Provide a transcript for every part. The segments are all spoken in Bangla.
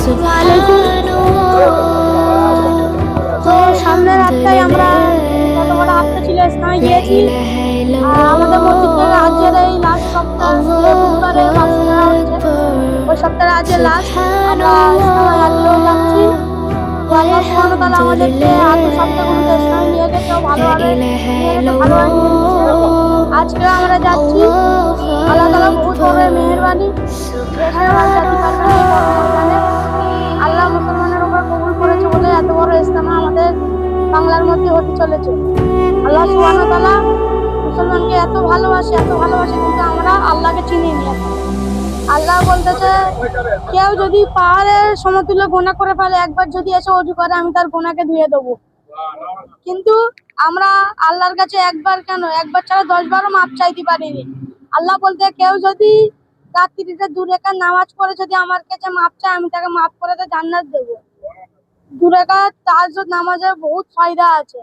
তো সামনের রাতটাই আমরা কত বড় আত্মা ছিল ইসলামে গিয়েছি। আমাদের মসজিদ থেকে আজকের এই লাস্ট সপ্তাহ বুধবারে বাস নেওয়া হচ্ছে। ওই সপ্তাহে আজকে লাস্ট আমরা ইসলামে আজকেও যাচ্ছি। আল্লাহ সুবহানাহু ওয়া তাআলা আমাদেরকে আজকে সপ্তাহগুলোতে ইসলামে নিয়ে গেছে ও ভালোভাবে নিয়ে নিচ্ছে। আজকে আমরা যাচ্ছি। আল্লাহ তাআলা বহুত বড় মেহেরবানি, ধন্যবাদ জাতি পারবেন এই বড় ময়দানে। আল্লাহ মুসলমানের উপর কবুল করেছে বলে এত বড় ইজতেমা আমাদের বাংলার মধ্যে হতে চলেছে। আল্লাহ সুবহানাহু ওয়া তাআলা মুসলমানকে এত ভালোবাসে কিন্তু আমরা আল্লাহকে চিনি নি। আল্লাহ বলতেছে, কেউ যদি পাহাড়ের সমতুল্য গুনাহ করে ফেলে, একবার যদি এসে ওযু করে, আমি তার গুনাহকে ধুয়ে দেবো। কিন্তু আমরা আল্লাহর কাছে একবার কেন, একবার ছাড়া 10 বারও মাপ চাইতে পারিনি। আল্লাহ বলতে, কেউ যদি রাত্রিতে 2 রাকাত নামাজ পড়ে যদি আমার কাছে মাপ চায়, আমি তাকে মাফ করে জান্নাত দেবো। 2 রাকাত তাহাজ্জুদ নামাজে বহুত ফায়দা আছে।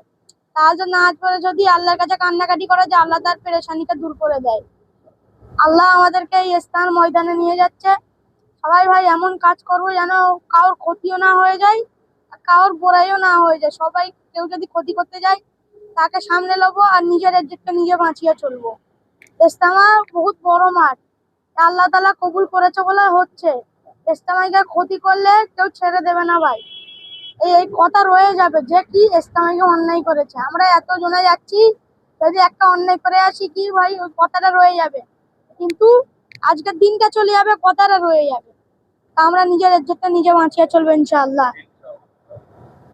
তাহাজ্জুদ নামাজ পড়ে যদি আল্লাহর কাছে কান্নাকাটি করে, যে আল্লাহ তার পেরেশানিকে দূর করে দেয়। আল্লাহ আমাদেরকে এই ইসলাম ময়দানে নিয়ে যাচ্ছে। সবাই ভাই এমন কাজ করবো যেন কারোর ক্ষতিও না হয়ে যায়, কারোর বড়াইও না হয়ে যায়। সবাই, কেউ যদি ক্ষতি করতে যায় তাকে সামনে নেবো আর নিজের ইজ্জতকে নিজে বাঁচিয়ে চলবো। ইজতেমা বহুত বড় মাঠ, আল্লাহ তাআলা কবুল করেছে বলে হচ্ছে। ইজতেমাকে ক্ষতি করলে কেউ ছেড়ে দেবে না ভাই। এই কথা রয়ে যাবে যে কি ইজতেমাকে অন্যায় করেছে। আমরা এত জনে যাচ্ছি, যদি একটা অন্যায় করে আসি কি ভাই, ওই কথাটা রয়ে যাবে। কিন্তু আজকের দিনটা চলে যাবে, কথাটা রয়ে যাবে। আমরা নিজের ইজ্জতটা নিজে বাঁচিয়ে চলবো ইনশাআল্লাহ।